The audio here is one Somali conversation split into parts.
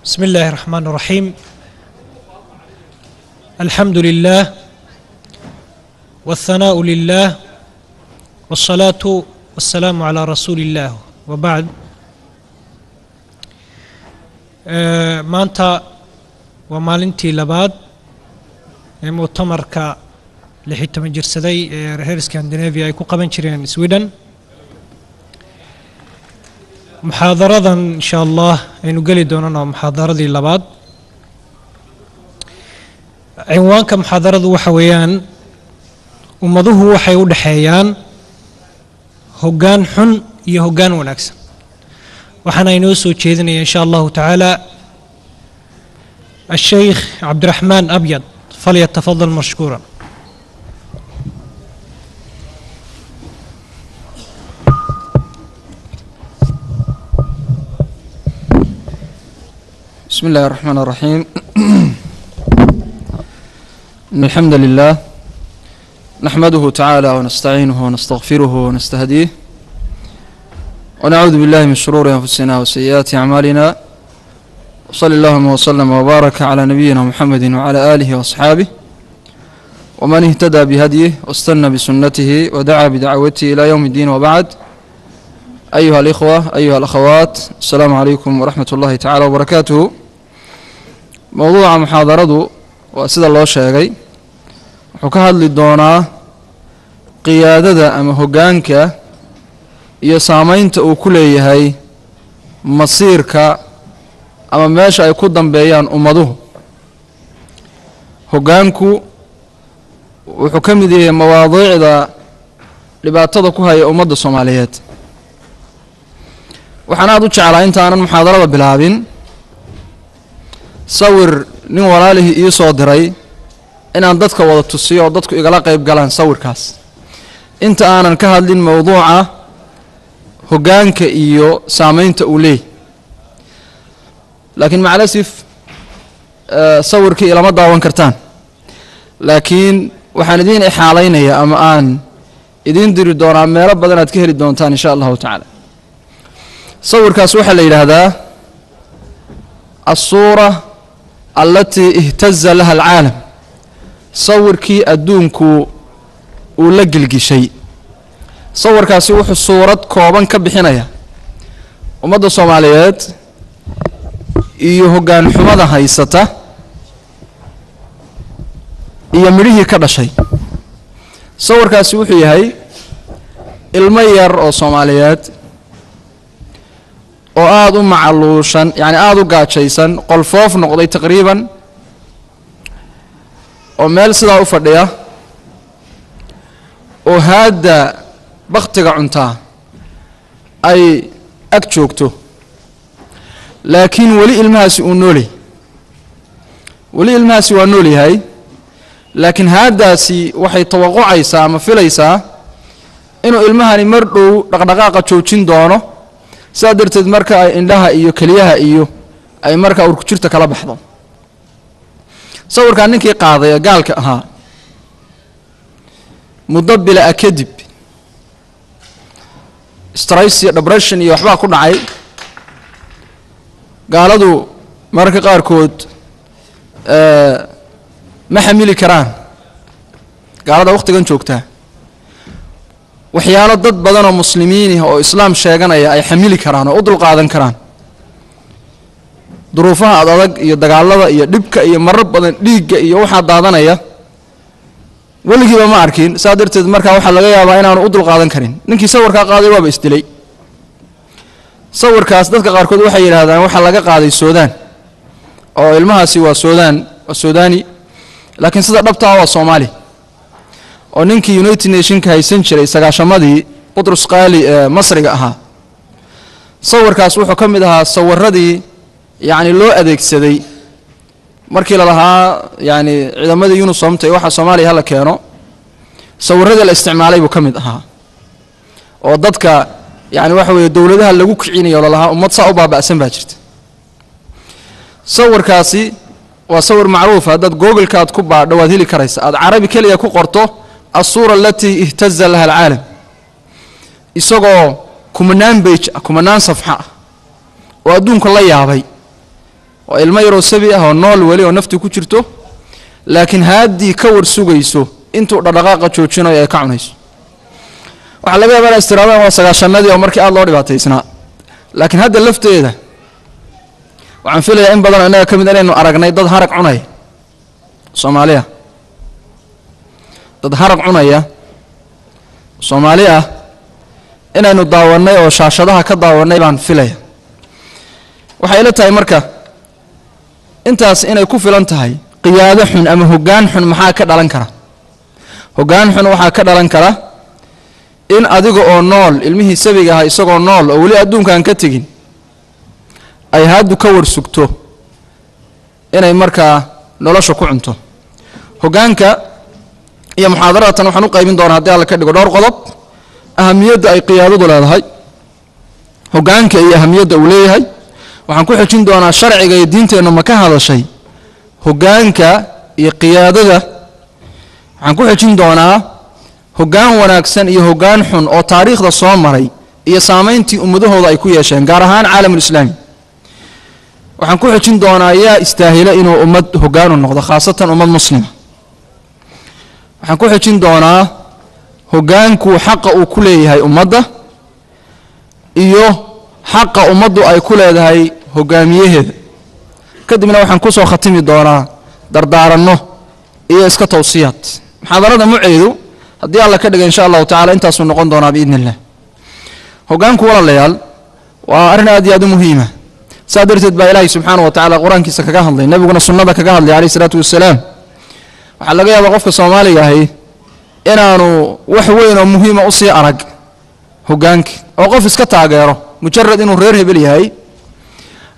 بسم الله الرحمن الرحيم. الحمد لله والثناء لله والصلاة والسلام على رسول الله وبعد. maanta waa maalintii labaad ee mu'tamarka 16 jirsaday ee reer Scandinavia ay ku qaban jireen Sweden. muxaadaradan insha Allah aynu gali doonano muxaadaradii labaad. cinwaanka muxaadaradu waxa weeyaan ummaduhu waxay u dhaxeeyaan hoggaan xun iyo hoggaan wanaagsan. waxaana inoo soo jeedinaya insha Allah ta'ala الشيخ عبد الرحمن أبيض فليتفضل مشكورا. بسم الله الرحمن الرحيم. إن الحمد لله نحمده تعالى ونستعينه ونستغفره ونستهديه ونعوذ بالله من شرور أنفسنا وسيئات أعمالنا وصلى اللهم وسلم وبارك على نبينا محمد وعلى آله وأصحابه ومن اهتدى بهديه واستنى بسنته ودعا بدعوته إلى يوم الدين وبعد. أيها الإخوة أيها الأخوات السلام عليكم ورحمة الله تعالى وبركاته. موضوع محاضرته وأسد الله شاقي وحكاها للدونا قيادة أما هقانك يسامين تأكلي هاي مصيرك ama meesha ay ku dambeeyaan ummaduhu. hoggaanku wuxuu ka mid yahay mawaadiicda dhibaatada ku haya ummadda Soomaaliyeed. waxaan aad u jeclaa intaanan muxaadarada bilaabin sawir nin walaalihii ii soo diray inaan dadka wada tusiyo oo dadku igala qayb galaan sawirkaas inta aanan ka hadlin mawduuca hoggaanka iyo saamaynta uu leeyahay. لكن مع الأسف صورك إلى ما داون كرتان لكن وحندين إحالين يا أمان إذن دير الدورة ما رب بدنا تكهر الدونتان إن شاء الله تعالى. صور كاسوح الليل هذا الصورة التي اهتز لها العالم. صور كي أدونكو ولقلقي شيء. صور كاسوح الصورة كوبان كبحنايا ومدى الصوماليات iyo hoggaan xumada haysata iyo midhihii ka dhashay. sawirkaasi wuxuu yahay ilmo yar oo Soomaaliyeed oo aad u macaluushan yani aad u gaajaysan qolfoof noqday taqriiban oo meel sidaa u fadhiya oo hadda waqtiga cuntaa ay ag joogto laakiin wali ilmahaasi uu noolay wali ilmahaasi waa nool yahay laakiin haadaasi waxay tawaqucaysaa ama filaysaa inuu ilmahani mar dhow dhaqdhaqaaqa joojin doono sidaa darteed marka ay indhaha iyo kaliyaha iyo ay marka urku jirta kala baxdo. sawirkan ninkii qaaday gaalka ahaa muddo bila kadib stress iyo depression iyo waxba ku dhacay. gaaladu marka qaarkood ma xamili karaan gaalada waqtigan joogta waxyaalo dad badan oo muslimiin ah oo islaam sheeganaya ay xamili karaan oo u dul qaadan karaan duruufaha adag iyo dagaalada iyo dhibka iyo marar badan dhiigga iyo waxa daadanaya waligiiba ma arkin. saadirteed marka waxa laga yaabaa inaanu u dul qaadan karin. ninkii sawirka qaaday waaba isdilay. sawirkaas dadka qaarkood waxay yiraahdaan waxa laga qaaday Suudaan oo ilmahaasi waa Suudaani laakiin sida dhabta ah waa Soomaali oo ninkii United Nations ka haysan jiray sagaashamadii Qutrus Qaali Masriga ahaa. sawirkaas wuxuu ka mid ahaa sawiradii yani loo adeegsaday markii la lahaa yani ciidamadii UNISOM tay waxa Soomaaliya hala keeno sawiradii la isticmaalay buu ka mid ahaa oo dadka يعني وحوي دولتها اللي وكعيني ولا لها وما تصاوب بأسن باجرت. صور كاسي وصور معروف هذا جوجل كات كوبا دواديلي كريس هذا عربي كلي يكون قرطه الصورة التي اهتز لها العالم. يسوقوا كمنان بيج كمنان صفحة وأدون كل يابي oo ilmo yaroo sabi ah oo nool weli oo nafti ku jirto laakiin haadii ka war sugayso intuu dhaqdhaqaaqa joojinayo ay ka cunayso waxa laga yaabaa istiraadaan waa sagaashanadii oo markii aad loo dhibaataysnaa laakiin hadda lafteeda waxaan filayaa in badan anaga kamid inaynu aragnay dad harag cunaya Soomaaliya dad harag cunaya Soomaaliya inaynu daawanay oo shaashadaha ka daawanay baan filaya waxa ila tahay marka intaas inay ku filan tahay qiyaado xun ama hoggaan xun maxaa ka dhalan kara hoggaan xun waxa ka dhalan kara in adiga oo nool ilmihii sabiga ah isagoo nool oo wali adduunkan ka tagin ay haadu ka warsugto inay marka nolosha ku cunto hoggaanka iyo muxaadaratan waxaan u qaybin doonaa haddii alla ka dhigo dhowr qodob ahamiyadda ay qiyaadadu leedahay hoggaanka iyo ahamiyadda uu leeyahay waxaan ku xijin doonaa sharciga iyo diinteena ma ka hadashay hoggaanka iyo qiyaadada waxaan ku xijin doonaa hoggaan wanaagsan iyo hoggaan xun oo taariikhda soo maray iyo saameyntii ummadahooda ay ku yeesheen gaar ahaan caalamul islaami waxaan ku xijin doonaa yaa istaahila inuu ummad hoggaan u noqdo khaasatan ummad muslima waxaan ku xijin doonaa hoggaanku xaqa uu ku leeyahay ummadda iyo xaqa ummaddu ay ku leedahay hoggaamiyaheeda kadibna waxaan ku soo khatimi doonaa dardaaranno iyo iska tawsiyaad muxaadarada muceedu haddii alla ka dhiga insha allahu tacaala intaasuu noqon doonaa biidni illah hoggaanku walaalayaal waa arrin aad iyo aad u muhiima saa darteed baa ilaahay subxaanahu wa tacaala qur-aankiisa kaga hadlay nebiguna sunnada kaga hadlay calayhi salaatu wassalaam waxaa laga yaabaa qofka Soomaaliga ahi inaanu wax weyn oo muhiim ah u sii arag hoggaanka oo qof iska taageero mujarrad inuu reer hebel yahay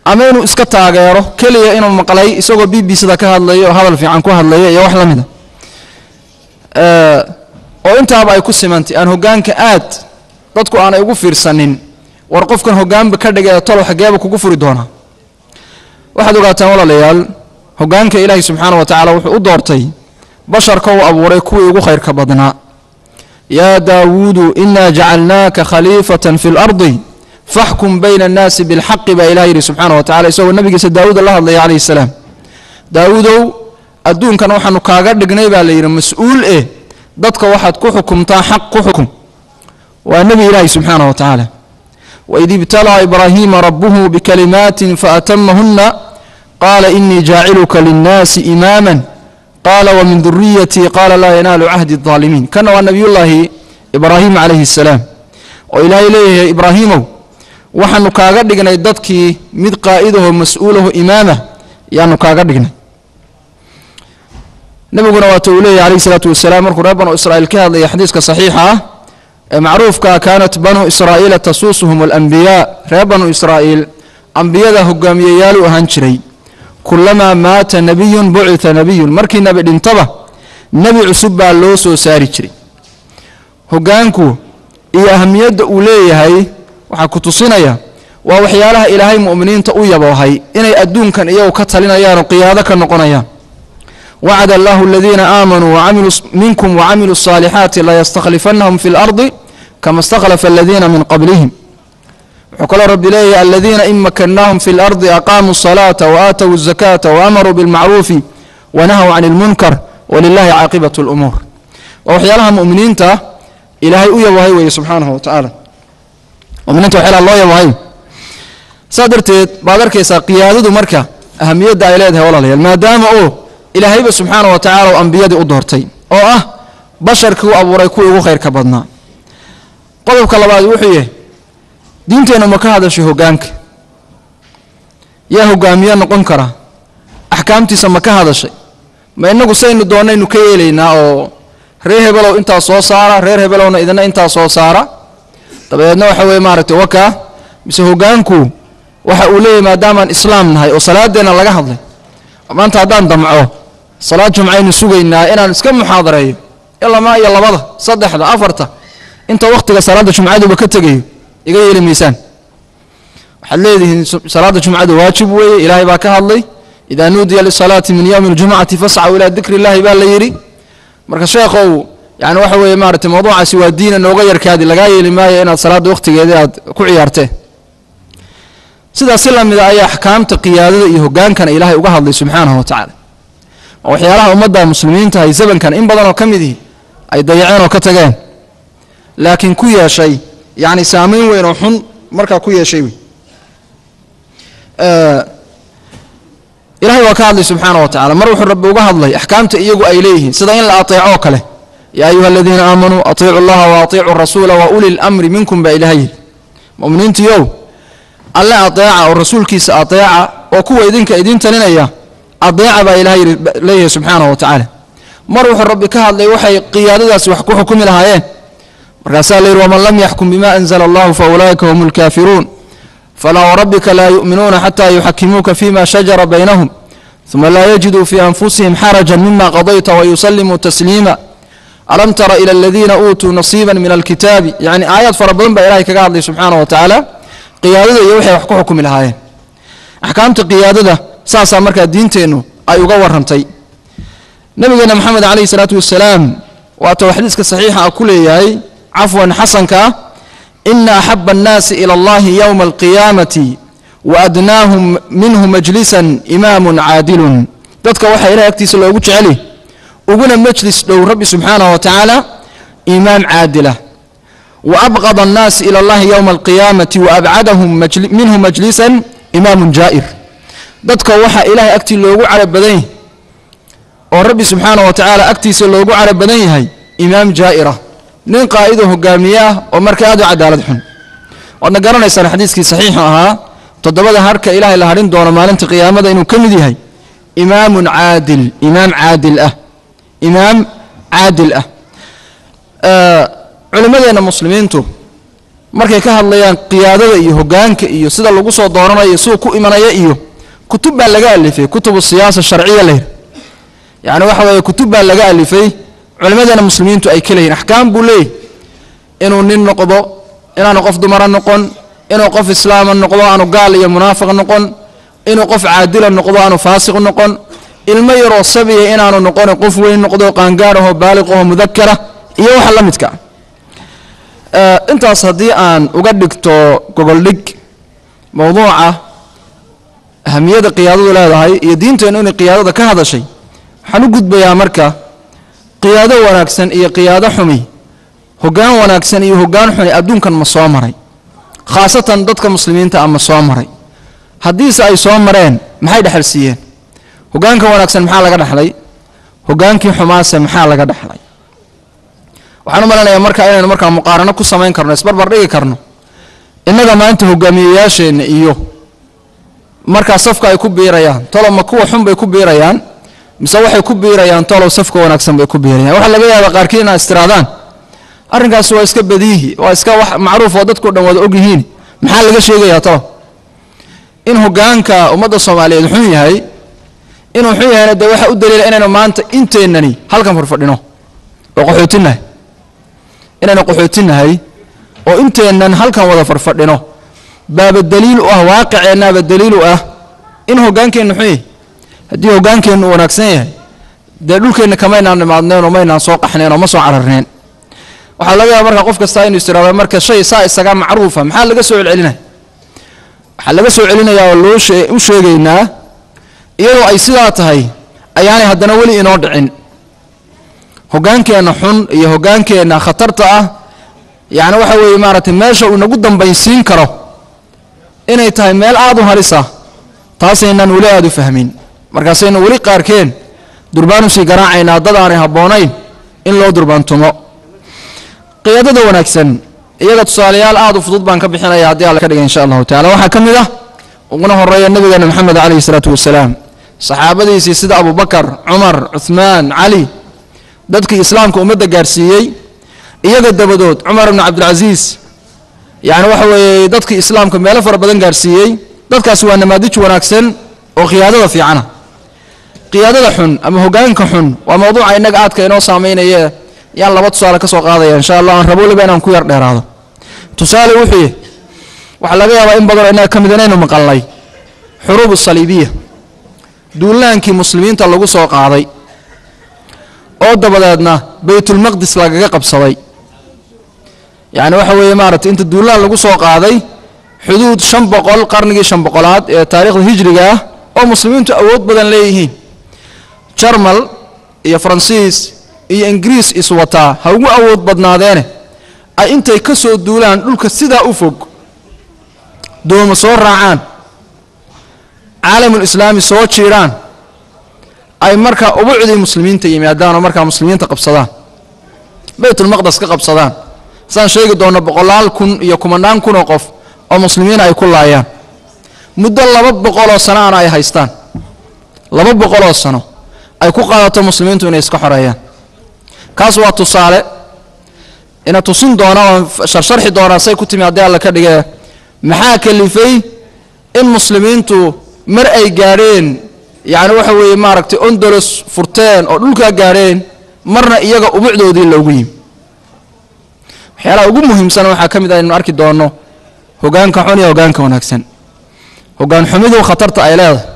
ama inuu iska taageero kaliya inuu maqlay isagoo BBC-da ka hadlayo hadal fiican ku hadlaya iyo wax la mid ah oo intaaba ay ku simantay aan hoggaanka aad dadku aanay ugu fiirsanin war qofkan hoggaanba ka dhigay tolo xageeba kugu furi doona waxaad ogaataan walaalayaal hoggaanka ilaahay subxaanahu wa tacaala wuxuu u doortay basharka uu abuuray kuwii ugu khayrka badnaa yaa daawuudu innaa jacalnaaka khaliifatan fi lardi faxkum bayna annaasi bilxaqi baa ilaah yidhi subxaanahu wa tacala isagoo nabigiisa daawuuda la hadlaya calayhi salaam daawuudow adduunkan waxaanu kaaga dhignay baa la yidhi mas-uul dadka waxaad ku xukumtaa xaq ku xukum waa nebi ilaahi subxaanahu wa tacaala waid ibtalaa ibraahiima rabbuhu bikalimaatin faatamahunna qaala inii jaaciluka linnaasi imaaman qaala wamin duriyatii qaala laa yanaalu cahdi الظaalimiin kana waa nabiyullaahi ibraahim calayhi الsalaam oo ilaahay leeyahay ibraahiimow waxaanu kaaga dhignay dadkii mid qaa'idaho mas-uulaho imaama yaanu kaaga dhignay nabiguna waata uu leeyahay calayhi salaatu wasalaam markuu reer banu israa'iil ka hadlaya xadiiska saxiixa ah ee macruufka kaanat banu israa'iila tasuusuhum alanbiyaa reer banu israa'iil ambiyada hogaamiyayaal u ahaan jiray كلما مات نبي بعث نبي مركي نبي دنتبه نبي عصب baa loo soo saari jiray hogaanku iyo ahamiyada uu leeyahay waxa ku tusinaya waa waxyaalaha ilaahay muuminiinta u yaboohay inay adduunkan iyagu ka talinayaan oo qiyaado ka noqonayaan wa'ada Allahu alladheena aamanu wa 'amilu minkum wa 'amilu salihati la yastakhlifannahum fil ardi kama istakhlafa alladheena min qablihim وقال رب إليه الذين إن مكناهم في الأرض أقاموا الصلاة وآتوا الزكاة وأمروا بالمعروف ونهوا عن المنكر ولله عاقبة الأمور وحيالها مؤمنين تا إلهي أويا وهي سبحانه وتعالى مؤمنين تا وحيالها الله وهي صادرت بعدر كيسا قيادة مركة أهمية دا إلهي والله ما دام إلهي سبحانه وتعالى وأنبياء دي أدهرتي بشر كو أبو ريكو خير كبدنا قلبك الله بعد وحيه diinteena ma ka hadashay hoggaanka yaa hogaamiye noqon kara ahkaamtiisa ma ka hadashay ma inagu saynu doonaynu ka yeelaynaa oo reer hebelow inta soo saara reer hebelowna idina inta soo saara dabeedna waxa weey maaragtay waka mise hoggaanku waxa uu leeyahay maadaama islaam nahay oo salaadeena laga hadlay maanta hadaan damco salaad jumcaynu sugaynaa inaan iska muxaadareeyo ilaa ma iyo labada saddexda afarta inta waqtiga salaada jumcaduba ka tagayo iga yeeli miisaan waxaad leedihiin salaada jumcada waajib weeye ilaahay baa ka hadlay idaa nuudiya lisalaati min yawmi aljumcati fascaw ilaa dikri illaahi baa la yidhi marka sheekhow yani waxa weeye maaragtay mawduucaasi waa diina nooga yarkaadi lagaa yeeli maayo inaad salaada waqtigeeda aad ku ciyaartee sidaas la mid ah ayaa axkaamta qiyaadada iyo hogaankana ilaahay uga hadlay subxaanahu wa tacaala waxyaalaha ummadda muslimiinta ay zamankan in badan oo ka mid yihiin ay dayaceen oo ka tageen laakiin ku yeeshay yacni saamayn weyn oo xun markaa ku yeeshay wey ilahay waa ka hadlay subxaanahu wa tacala mar wuxuu rabbi uga hadlay axkaamta iyagu ay leeyihiin sida in la ateecoo kale yaa ayuha aladiina aamanuu atiicu allaha wa atiicu rasuula wa uli lamri minkum baa ilahay yidhi mu'miniintiiow alle ateeca oo rasuulkiisa ateeca oo kuwa idinka idiin talinaya adeeca baa ilahay leeyahay subxaanahu wa tacaala mar wuxuu rabbi ka hadlay waxay qiyaadadaasi wax ku xukumi lahaayeen markaasaa la yidhi waman lam yaxkum bima anzala allahu fa ulaa'ika hum alkaafiruun falaa warabbika laa yu'minuuna xataa yuxakimuuka fima shajara baynahum uma laa yajiduu fii anfusihim xarajan mima qadayta wayusallimuu tasliima alam tara ila aladiina uutuu nasiiban min alkitaabi yacni aayaad fara badan baa ilahay kaga hadlay subxaanahu wa tacaala qiyaadada iyo waxay wax ku xukumi lahaayeen axkaamta qiyaadada saasaa markaa diinteennu ay uga warrantay nabigeena maxamed calayhi salaatu wasalaam waata xadiiska saxiixa ah ku leeyahay cafwan xasanka ah ina axaba annaasi ila allahi yowma alqiyaamati wa adnaahum minhu majlisan imaamun caadilun dadka waxaa ilahay agtiisa loogu jeceli uguna majlis dhow rabbi subxaanahu wa tacaala imaam caadilah wa abqada annaasi ila allahi yowma alqiyaamati wa abcadahum minhu majlisan imaamun jaa'ir dadka waxaa ilaahay agtii loogu carab badan yahay oo rabbi subxaanahu wa tacaala agtiisa loogu carab badan yahay imaam jaa'ira nin qaa'ido hogaamiye ah oo marka aad u cadaalad xun waadna garanaysaan xadiiskii saxiixu ahaa toddobada harka ilaahay la hadhin doono maalinta qiyaamada inuu ka mid yahay imaamun caadil imaam caadil ah imaam caadil ah culimmadeenna muslimiintu markay ka hadlayaan qiyaadada iyo hogaanka iyo sida lagu soo dooranayo siduu ku imanaya iyo kutub baa laga alifay kutubu siyaasa sharciya leh yani waxa weeye kutub baa laga alifay culimadana muslimiintu ay kaleeyeen ahkaam buu leeyahay inuu nin noqdo inaanu qof dumara noqon inuu qof islaam noqdo aanu gaal iyo munaafiq noqon inuu qof caadil noqdo aanu faasiq noqon ilmo yaro sabiya inaanu noqon qof weyn noqdo qaangaar ah baaliq ah mudakkara iyo waxa la midka intaas hadii aan uga dhigto gogol dhig mawduuca ahamiyada qiyaadadu leedahay iyo diinteenu in qiyaadada ka hadashay waxaan u gudbayaa marka qiyaado wanaagsan iyo qiyaado xumi hogaan wanaagsan iyo hogaan xun adduunkan ma soo maray khaasatan dadka muslimiinta ama soo maray hadiis ay soo mareen maxay dhaxalsiiyeen hogaanka wanaagsan maxaa laga dhaxlay hogaankii xumaase maxaa laga dhaxlay waxaan u maleynayaa marka inaynu markaa muqaarano ku samayn karno isbarbar dhigi karno innaga maanta hogaamiyeyaasheena iyo markaa safka ay ku biirayaan tolo ma kuwa xun bay ku biirayaan mise waxay ku biirayaan tolo safka wanaagsan bay ku biirayaan waxa laga yaabaa qaarkiin inay istiraadaan arrinkaas waa iska badiihi waa iska wax macruuf oo dadku dhan wada og yihiin maxaa laga sheegayaa tolo in hogaanka ummadda Soomaaliyeed xun yahay inuu xun yahay de waxa u daliila inaynu maanta inteennani halkan furfadhino oo qaxootinahay inaynu qaxootinahay oo inteennan halkan wada furfadhino baaba daliil u ah waaqiceenna baaba daliil u ah in hogaankeennu xun yahay haddii hogaankeennu wanaagsan yahay dee dhulkeenna kama inaan nimaadneen oo ma inaan soo qaxneen oo ma soo cararneen waxaa laga yaabaa marka qof kasta inuu istiraado marka shay saa isaga macruufa maxaa laga soo celcelinaya waxaa laga soo celinayaa oo loo u sheegaynaa iyadoo ay sidaa tahay ayaanay haddana weli inoo dhicin hogaankeenna xun iyo hogaankeenna khatarta ah yani waxa weeye maaragtay meesha uu nagu dambaysiin karo inay tahay meel aad u halisa taasaynan weli aad u fahmin markaasaynu weli qaarkeen durbaanu sii garaacaynaa dad aanay habboonayn in loo durbaantumo qiyaadada wanaagsan iyaga tusaalayaal aad u fudud baan ka bixinaya haddii alla ka dhiga insha allahu tacaala waxaa ka mid ah uguna horeeya nabigeena maxamed calayhi salaatu wasalaam saxaabadiisii sida abubakar cumar cuthmaan cali dadkii islaamka ummadda gaarsiiyey iyaga dabadood cumar ibn cabdilcasiis yani waxa weeye dadkii islaamka meelo fara badan gaarsiiyey dadkaasi waa namaadij wanaagsan oo qiyaadada fiicana qiyaadada xun ama hogaanka xun waa mawduuca innaga aadka inoo saameynaya yaan laba tusaale ka soo qaadaya insha allah aan rabo waliba inaan ku yar dheeraado tusaale wuxuu yahay waxaa laga yaabaa in badan innaga ka mid inaynu maqalnay xuruubu saliibiya duulaankii muslimiinta lagu soo qaaday oo dabadeedna baytulmaqdis lagaga qabsaday yani waxa weeye maaragtay inta duulaan lagu soo qaaday xuduud 500 qarnigii 500aad ee taariikhda hijriga ah oo muslimiintu awood badan leeyihiin jarmal iyo faransiis iyo ingiriis iswataa ha ugu awood badnaadeene ay intay ka soo duulaan dhulka sidaa u fog dooma soo raacaan caalamul islaami soo jiiraan ay markaa ubucdii muslimiinta yimaadaan oo markaa muslimiinta qabsadaan baytul maqdis ka qabsadaan saan sheegi doono 100,000 iyo 10,000 oo qof oo muslimiin ay ku laayaan muddo 200 oo sano ay haystaan 200 oo sano ay ku qaadato muslimiintu inay iska xoreeyaan kaas waa tusaale ina tusin doona sharxi doona say ku timaadeen alla ka dhigay maxaa kalifay in muslimiintu mar ay gaareen yaani waxa weeye maaragtay Andalus furteen oo dhulka gaareen marna iyaga ubucdoodii loogu yimi waxyaalaha ugu muhiimsan waxaa ka mid ah in arki doono hogaanka xun iyo hogaanka wanaagsan hogaan xumidu khatarta ay leedahay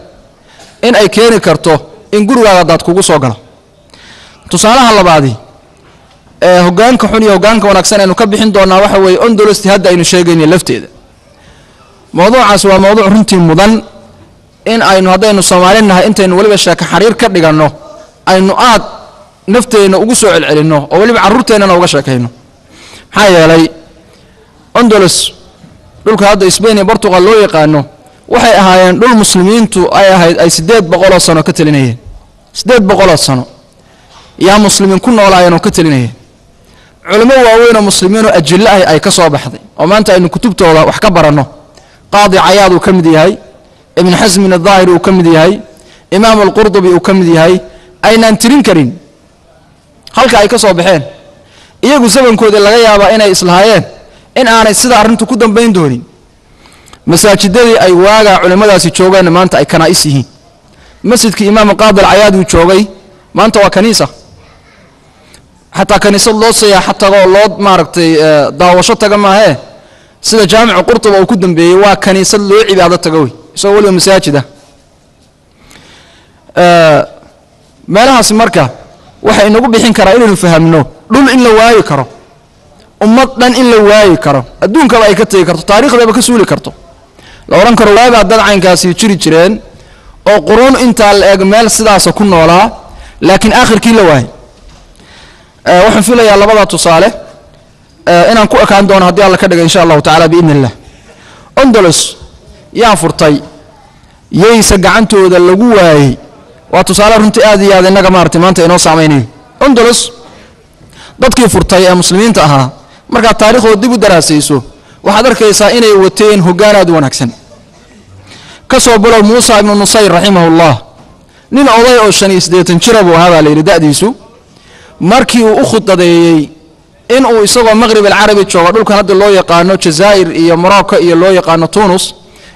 in ay keeni karto in gurigaaga dad kugu soo galo tusaalaha labaadi hogaanka xun iyo hogaanka wanaagsan aynu ka bixin doonaa waxa weeye Andalus hadda aynu sheegaynay lafteeda mawduucaas waa mawduuc runtii mudan in aynu haddaynu Soomaalinahay intaynu waliba sheeka xariir ka dhigano aynu aad nafteena ugu soo celcelino oo waliba carruurteena uga sheekayno maxaa yeelay Andalus dhulka hadda Spain iyo Portugal loo yaqaano waxay ahaayeen dhul muslimiintu ay ahayd ay 800 sano ka talinayeen 800 sano yaa muslimiin ku noolaayeen oo ka talinayeen culimo waaweyn oo muslimiin oo ajilla ay ka soo baxday oo maanta aynu kutubtooda wax ka barano qaadi Ayaad uu kamid yahay ibn Hazm al-Dhahiri uu kamid yahay imaam al-Qurtubi uu kamid yahay aynaan tirin karin halka ay ka soo baxeen iyagu sabankooda laga yaabaa inay islaayeen in aanay sida arintu ku dambeyn doonin masaajidadii ay waaga culimadaasi joogaan maanta ay kanaa'is yihiin masjidkii imaam qaadi Ayaad uu joogay maanta waa kaniisa hatta kaniisad loo siyaaxo tago loo maaragtay daawasho taga maahe sida jaamicu Qurtuba uu ku dambeeyay waa kaniisad loo cibaado tago isoo waliba masaajida meelahaas marka waxa inagu bixin karaa inaynu fahamno dhul in la waayi karo ummad dhan in la waayi karo adduunka ay ka tagi karto taariikhdaba ka suuli karto la oran karo waaga dad caynkaasi jiri jireen oo quruun inta la eeg meel sidaas ku noolaa laakiin aakhirkii la waayay waxaan filayaa labada tusaale inaan ku ekaan doono haddii alla ka dhigo insha Allah ta'ala biidnillah Andalus yaa furtay yeysa gacantooda lagu waayay waa tusaale runtii aad iyo aad inaga maartay maanta inoo saameynay Andalus dadkii furtay ee muslimiinta ahaa marka taariikhdooda dib u daraasayso waxaad arkaysaa inay wateen hogaan aad wanaagsan ka soo bilow Muusa ibn Nusayr rahimahullah nin oday oo 85 jir ah hada la yiraahdiisu markii uu u khudbadeeyay in uu isagoo Maghrib al-Arabi jooga dhulka hadda loo yaqaano Jazaa'ir iyo Morocco iyo loo yaqaano Tunis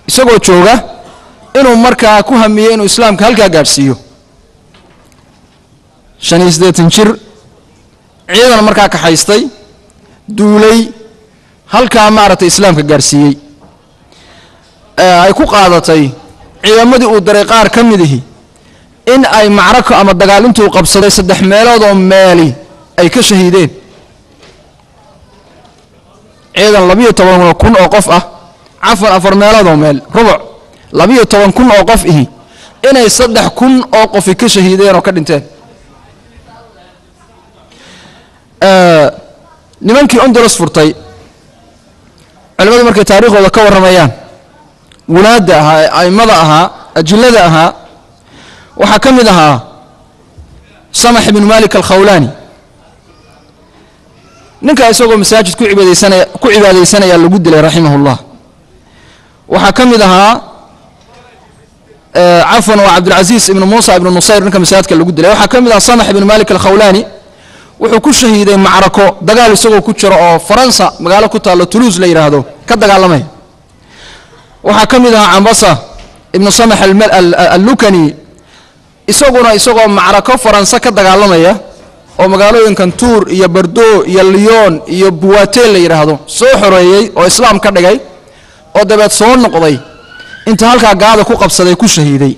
isagoo jooga inuu markaa ku hamiyay inuu islaamka halka gaarsiiyo 85 jir ciidan markaa ka haystay duulay halka maartay islaamka gaarsiiyay ay ku qaadatay ciidamadii uu daray qaar kamidii in ay macraka ama dagaal intuu qabsaday 3 meelood oo meeli ay ka shahiideen ciidan 12,000 oo qof ah afar 4 meelood oo meel rubuc 12,000 oo qof ihi inay 3,000 oo qof ka shahiideen oo ka dhinteen nimankii Andalus furtay culimadu markay taariikhdooda ka waramayaan walaada ahaa aymada ahaa ajillada ahaa waxa kamid ahaa Samah ibn Malik al-Khawlani ninka isagoo masaajid ku cibaadeysanaya lagu dilay rahimahullah waxa kamid ahaa عفوا وعبد العزيز ابن موسى ابن نصير ninka masaajidka lagu dilay waxa kamid ah Samah ibn Malik al-Khawlani wuxuu ku shahiiday macrako dagaal isagoo ku jiro oo Faransa magaalo ku taalo Toulouse la yiraahdo ka dagaalamay waxa kamid ah Ambassa ibn Samah al-Lukani isagoo macrako Faransa ka dagaalamaya oo magaalooyinkan Tours iyo Bordeaux iyo Lyon iyo Poitiers la yiraahdo soo xoreeyay oo islaam ka dhigay oo dabeed soo noqday inta halka gaada ku qabsaday ku shahiiday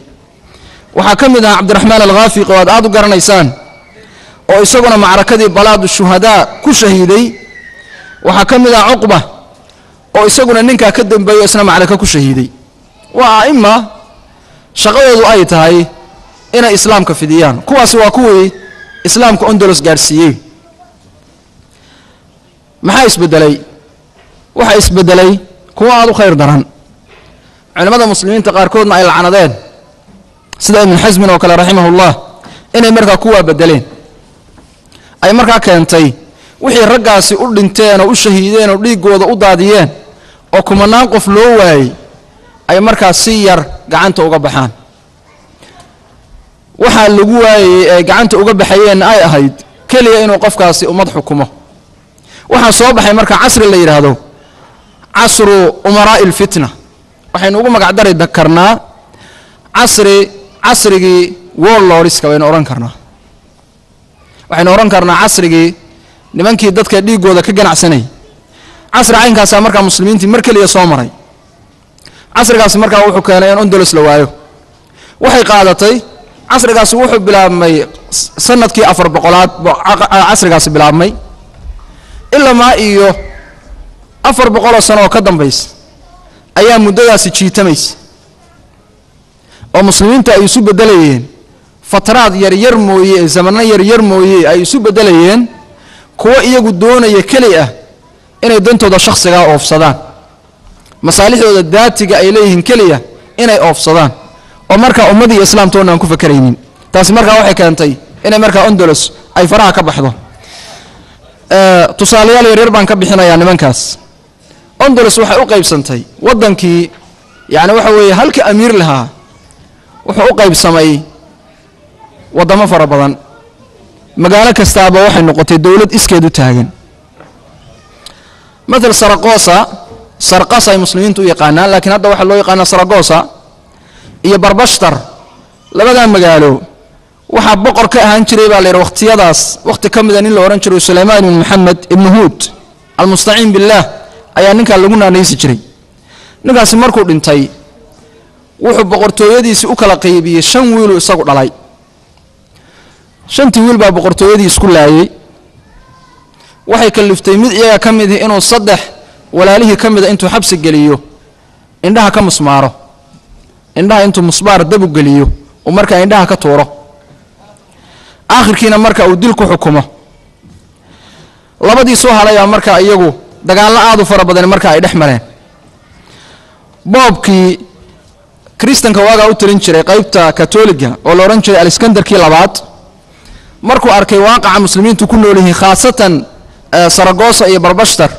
waxa kamid ah Abdurrahman al-Ghafiqi oo aad u garanaysaan oo isaguna macrakadii balaad shuhada ku shahiiday waxa kamid ah Uqba oo isaguna ninkaa ka dambeeyo isna macraka ku shahiiday waa a'imma shaqadoodu ay tahay inay islaamka fidiyaan kuwaasi waa kuwii islaamka Andalus gaarsiiyey maxaa isbedelay waxa isbedelay kuwa aad u khayr daran culimada muslimiinta qaarkoodna ay lacanadeen sida ibn Hazm oo kale rahimahullah inay markaa kuwa bedeleen ay markaa keentay wixii raggaasi u dhinteen oo u shahiideen oo dhiigooda u daadiyeen oo kumanaan qof loo waayay ay markaa si yar gacanta uga baxaan waxa lagu waayay ee gacanta uga baxayeen ay ahayd kaliya inuu qofkaasi umad xukumo waxa soo baxay markaa casri la yiraahdo casru umara'il fitna waxaynu ugu magac daray karnaa casrigii warlordska waynu oran karnaa waxaynu oran karnaa casrigii nimankii dadka dhiigooda ka ganacsanay casri caynkaas markaa muslimiintii mar kaliya soo maray casrigaas markaa wuxuu keenay in Andalus la waayo waxay qaadatay casrigaas wuxuu bilaabmay sanadkii 400aad casrigaas bilaabmay ilaa ma iyo 400 sano oo ka dambeys ayaa muddadaasi jiitamays oo muslimiinta ay isu bedelayeen fatraad yar mooyee zamano yar mooyee ay isu bedelayeen kuwa iyagu doonaya kaliya inay dantooda shakhsiga oofsadaan masaalixdooda daatiga ay leeyihiin kaliya inay oofsadaan oo marka ummadii islaamtoona aan ku fakaraynin taasi marka waxay keentay inay marka Andalus ay faraha ka baxdo tusaalayaal yar baan ka bixinayaa nimankaas Andalus waxay u qaybsantay wadankii yaani waxa weeye halka amiir lahaa wuxuu u qaybsamay wadamo fara badan magaalo kastaaba waxay noqotay dawlad iskeed u taagan مثل سرقوسا ay muslimiintu u yaqaanaan laakiin hadda waxa loo yaqaan Saragosa iyo Barbashtar labada magaalo waxa boqor ka ahaan jiray baa leeyahay waqtiyadaas waqti kamid ah in la oran jiray Suleymaan ibn Muhammad ibn Hud al-Musta'in billah ayaa ninka lagu naanaysi jiray ninkaasi markuu dhintay wuxuu boqortooyadiisa u kala qaybiyay 5 wiil oo isagu dhalay 5 wiil baa boqortooyadiisa isku laayay waxay kaliftay mid iyaga kamid ah inuu 3 walaalihii kamid ah intuu xabsi galiyo indhaha ka musmaaro indhaha intuu musbaar dab u galiyo oo marka indhaha ka tooro aakhirkiina marka uu dil ku xukumo labadii soo halaya marka iyagu dagaal aad u fara badan marka ay dhaxmareen boobkii kristanka waaga u tirin jiray qaybta katoliga oo la oran jiray Alexanderkii labaad markuu arkay waaqaca muslimiintu ku nool yihiin khaasatan Saragosa iyo Barbashtar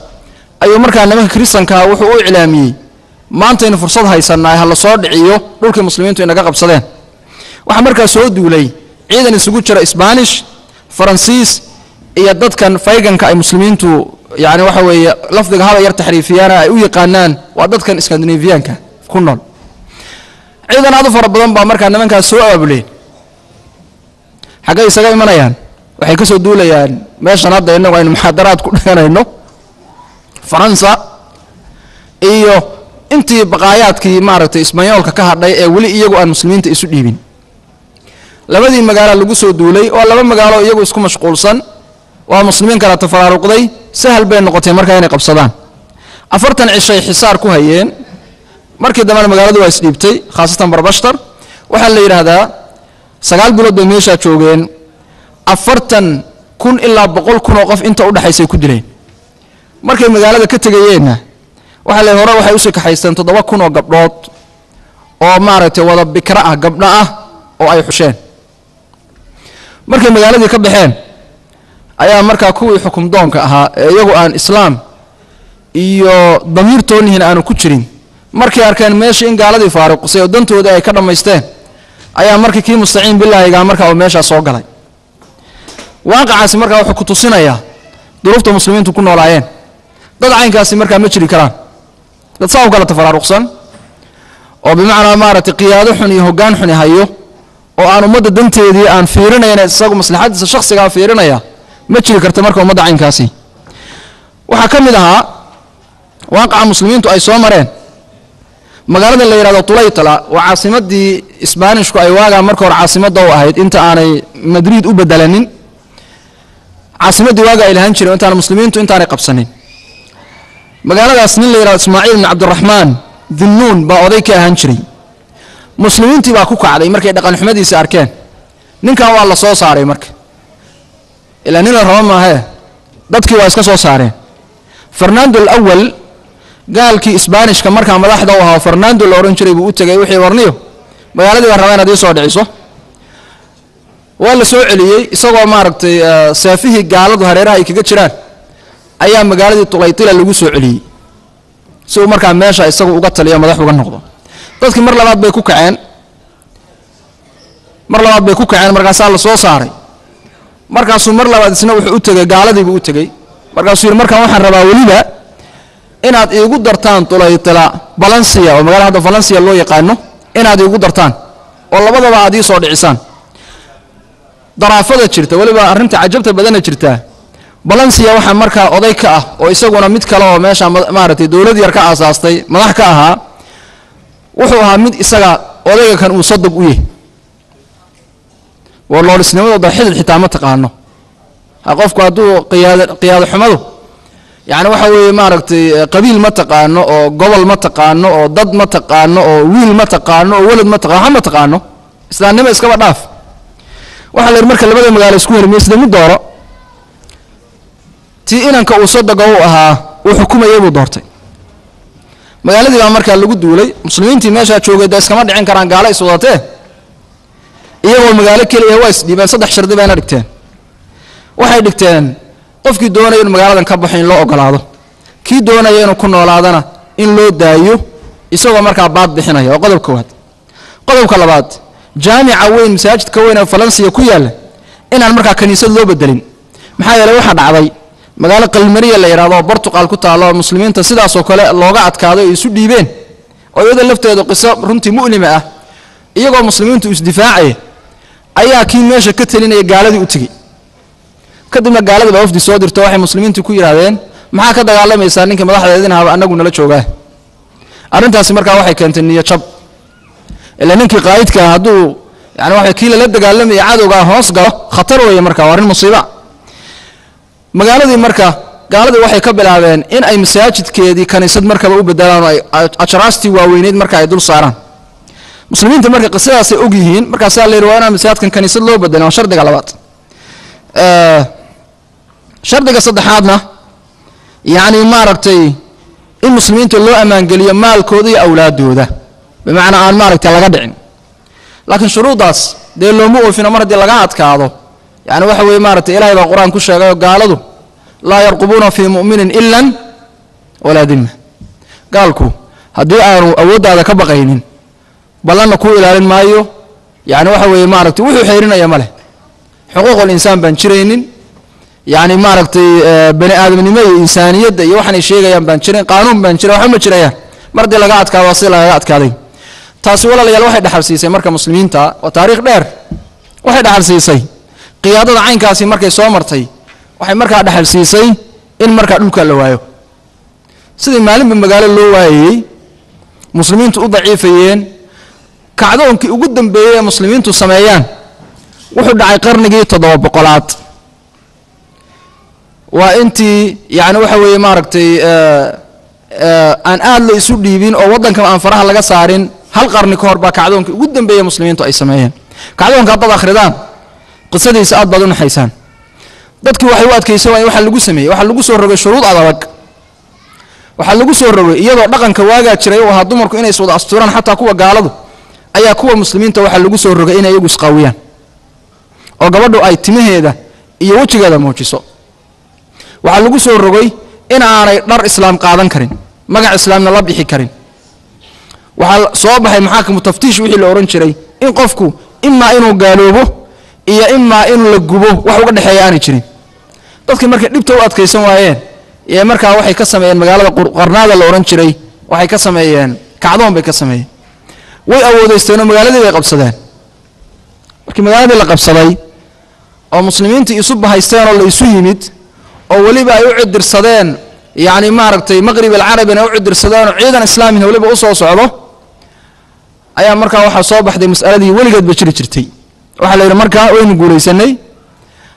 ayuu markaa nimanka kristanka wuxuu u ilaamiyay maanta in fursad haysanaa hal soo dhiciyo dhulka muslimiintu inaga qabsadeen waxa markaa soo duulay ciidan isugu jira Spanish Faransiis iyo dadkan fayganka ay muslimiintu yaani waxa weeye lafdiga haba yar taxriifiyana ay u yaqaanaan waa dadkan Scandinavianka ku nool ciidan aad u fara badan baa markaa nimanka soo aabulay xagay isaga imanayaan waxay ka soo duulayaan meeshan hadda inagu aynu muxaadaraad ku dhaganayno Faransa iyo intii baqaayaadkii maaragtay Isbaanyoolka ka hadhay ee wali iyagu aan muslimiinta isu dhiibin labadii magaalo lagu soo duulay oo laba magaalo iyagu isku mashquulsan waa muslimiin kala tafaraaruqday sahal bay noqotay marka inay qabsadaan 40 cishay xisaar ku hayeen markii dambe magaaladu waa isdhiibtay khaasatan Barbashtar waxa la yiraahdaa 9 bilood bay meesha joogeen 40,000 ilaa 100,000 oo qof inta u dhaxaysay ku dileen markay magaalada ka tagayeen waxa la hore waxay u soo kaxaysteen 7,000 oo gabdhood oo maaragtay wada bikra ah gabdha ah oo ay xusheen markay magaaladii ka baxeen ayaa markaa kuwii xukum doonka ahaa ee iyagu aan islaam iyo damiirtoonihiin aanu ku jirin markay arkeen meesha in gaaladii faaruqsay oo dantooda ay ka dhameysteen ayaa markii kii mustaciin billaahiga markaa oo meesha soo galay waaqacaasi markaa wuxuu ku tusinayaa duruufta muslimiintu ku noolaayeen dad caynkaasi markaa ma jiri karaan dad saaw kala tafaraaruqsan oo bimaana maaragtay qiyaado xun iyo hoggaan xun hayo oo aan ummadda danteedii aan fiirinayna isagu maslaxadiisa shakhsiga fiirinaya ma jiri karto marka ummadda caynkaasi waxa kamid ahaa waaqaca muslimiintu ay soo mareen magaalada la yiraahdo Tulaytala waa caasimadii Isbaanishku ay waaga marka hore caasimadda u ahayd inta aanay Madrid u bedelanin caasimadii waaga ay lahan jireen inta muslimiintu intaanay qabsanin magaaladaas nin la yidhahdo ismaaciil ibn cabdiraxmaan dinnuun baa oday ka ahaan jiray muslimiintii baa ku kacday markay dhaqan xumadiisa arkeen ninkan waa la soo saaray marka ilaa nin la rabo maahee dadkii waa iska soo saareen fernando alawal gaalkii isbaanishka markaa madaxda u ahaa fernando la odhan jiray buu u tegay wixii warniyo magaaladii baan rabaa inaad ii soo dhiciso waa la soo celiyey isagoo maaragtay saafihii gaaladu hareeraha ay kaga jiraan ayaa magaaladii tulaytila lagu soo celiyey si uu markaa meesha isagu uga taliyo madax uga noqdo dadkii mar labaad bay ku kaceen markaasaa la soo saaray markaasuu mar labaad isna wuxuu u tegey gaaladiibuu u tegey markaasuu yidhi markaan waxaan rabaa weliba inaad iigu dartaan tulaytila balansiya oo magaalada hadda balansiya loo yaqaano inaad iigu dartaan oo labadaba aad ii soo dhicisaan daraafada jirta weliba arrinta cajabta badana jirtaa balansiya waxaa markaa oday ka ah oo isaguna mid kale oo meesha maaragtay dowlad yar ka aasaastay madax ka ahaa wuxuu ahaa mid isaga odayga kan uu sadog u yahay warloolisnimadooda xidid xitaa ma taqaano qofku hadduu qiyaado xumadu yani waxa weeye maaragtay qabiil ma taqaano oo gobol ma taqaano oo dad ma taqaano oo wiil ma taqaano oo walad ma taqaano ma taqaano islaamnimo iskaba dhaaf waxaa la yidhi marka labada magaalo isku hermiyey sida mid dooro tii inanka uu sadoga u ahaa uu xukumayay buu doortay magaaladii baa markaa lagu duulay muslimiintii meeshaa joogay dee iskama dhicin karaan gaalo is wadatee iyagoo magaalo keliya waa isdhiibeen 3 shardi bayna dhigteen waxay dhigteen qofkii doonaya inuu magaaladan ka baxo in loo ogolaado kii doonaya inuu ku noolaadana in loo daayo isagoo markaa baad bixinaya oo qodob koowaad qodobka labaad jaamica weyn masaajidka weyn ee falansiya ku yaala inaan markaa kaniisad loo bedelin maxaa yeelay waxa dhacday magaalo qalmariya la yiraahdo Portugal ku taalo muslimiinta sidaas oo kale looga adkaado ay isu dhiibeen oo iyada lafteedu qiso runtii mu'lima ah iyagoo muslimiintu isdifaacay ayaa kii meesha ka talinaya gaaladii u tagay kadibna gaalada baa wafdi soo dirtay waxay muslimiintu ku yiraahdeen maxaa ka dagaalamaysaa ninka madaxdeedina anagu nala joogaa arrintaasi markaa waxay keentay niyad jab ilaa ninkii qaayidka haduu yani waxa kii la dagaalamay cadowga hoos galo khatar weeye markaa waa arrin musiiba magaaladii markaa gaaladii waxay ka bilaabeen in ay masaajidkeedii kaniisad markaba u bedelaan oo ay ajraastii waaweyneed markaa ay dul saaraan muslimiinta marka qisadaas ay og yihiin markaas la yiraahdo inaan masaajidkan kaniisad loo bedelo shardiga labaad shardiga saddexaadna yani maaragtay in muslimiinta loo amaan geliyo maalkooda iyo awlaadooda bimaana aan maaragtay laga dhicin laakiin shuruudaas dee looma oofina mar hadii laga adkaado yani waxa weeye maaragtay ilaahay baa quraan ku sheegay gaaladu la yarqubuna fi mu'minin illa wala dhimma gaalku hadii aanu awoodaada ka baqaynin balana ku ilaalin maayo yani waxa weeye maaragtay wuxuu xeerinaya male xuquuqul insaan baan jireynin yani maaragtay bani aadamnimo iyo insaaniyada iyo waxaan sheegayaan baan jirin qaanuun baan jiray waxa ma jirayaan martii laga adkaado si laga adkaaday taasi walaalayaal waxay dhaxalsiisay marka muslimiinta oo taariikh dheer waxay dhaxalsiisay qiyaadada caynkaasi markay soo martay waxay markaa dhaxalsiisay in markaa dhulka la waayo sidii maalinba magaalo loo waayay muslimiintu u daciifayeen kacdoonkii ugu dambeeyay muslimiintu sameeyaan wuxuu dhacay qarnigii 700aad waa intii yani waxa weeye maaragtay aan aad la isu dhiibin oo wadanka aan faraha laga saarin hal qarni ka hor baa kacdoonkii ugu dambeeyay muslimiintu ay sameeyeen kacdoonka dad akhridaan qisadiisa aad baad u naxaysaan dadkii waxay u adkaysan waxa lagu sameeyay waxa lagu soo rogay shuruud adag waxa lagu soo rogay iyadoo dhaqanka waaga jiray oo dumarku inay soo asturaan xataa kuwa gaaladu ayaa kuwa muslimiinta waxa lagu soo rogay inay iyagu isqaawiyaan oo gabadhu ay timaheeda iyo wajigeeda muujiso waxa lagu soo rogay in aanay dhar islaam qaadan karin magac islaamna la bixi karin waxa soo baxay maxaakimu taftiish wixii la oran jiray in qofku imma inuu gaaloobo iyo imma inuu la gubo wax uga dhaxeeya aan jirin dadkii markay dhibta u adkaysan waayeen ee markaa waxay ka sameeyeen magaalada qarnaada la oran jiray waxay ka sameeyeen kacdoon bay ka sameeyeen way awoodeysteen magaaladii bay qabsadeen markii magaaladii la qabsaday oo muslimiintu isu bahaysteen oo la isu yimid oo waliba ay u cidirsadeen yani maaragtay maqrib al-arabina u cidirsadeen oo ciidan islaamiga waliba u soo socdo ayaa markaa waxa soo baxday mas'aladii waligeed ba jirtay waxa la yiraahdo markaa waynu guuleysanay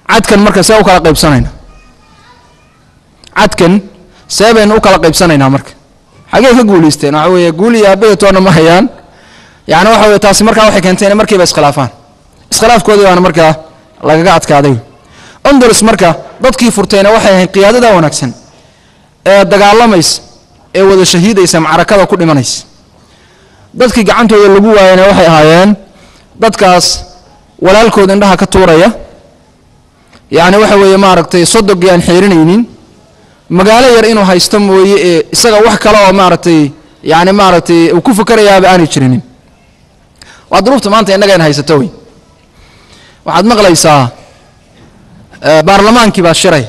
cadkan markaa soo kala qaybsanayna cadkan seebaynu u kala qaybsanaynaa marka xagee ka guulaysteen waxa weeye guul iyo aabbayatoona ma hayaan yacni waxa weye taasi markaa waxay keentay inay markiiba iskhilaafaan iskhilaafkoodii baana markaa lagaga adkaaday Andalus marka dadkii furtayna waxay ahayd qiyaadada wanaagsan ee dagaalamaysa ee wada shahiidaysa macrakada ku dhimanaysa dadkii gacantooda lagu waayana waxay ahaayeen dadkaas walaalkood indhaha ka tuuraya yacni waxa weeye maaragtay sodogii aan xiirinaynin magaalo yar inuu haysto mooye ee isaga wax kale oo maaragtay yacni maaragtay uu ku fikirayaaba aanay jirinin waa duruufta maanta innaga in haysato wey waxaad maqlaysaa baarlamaankii baa shiray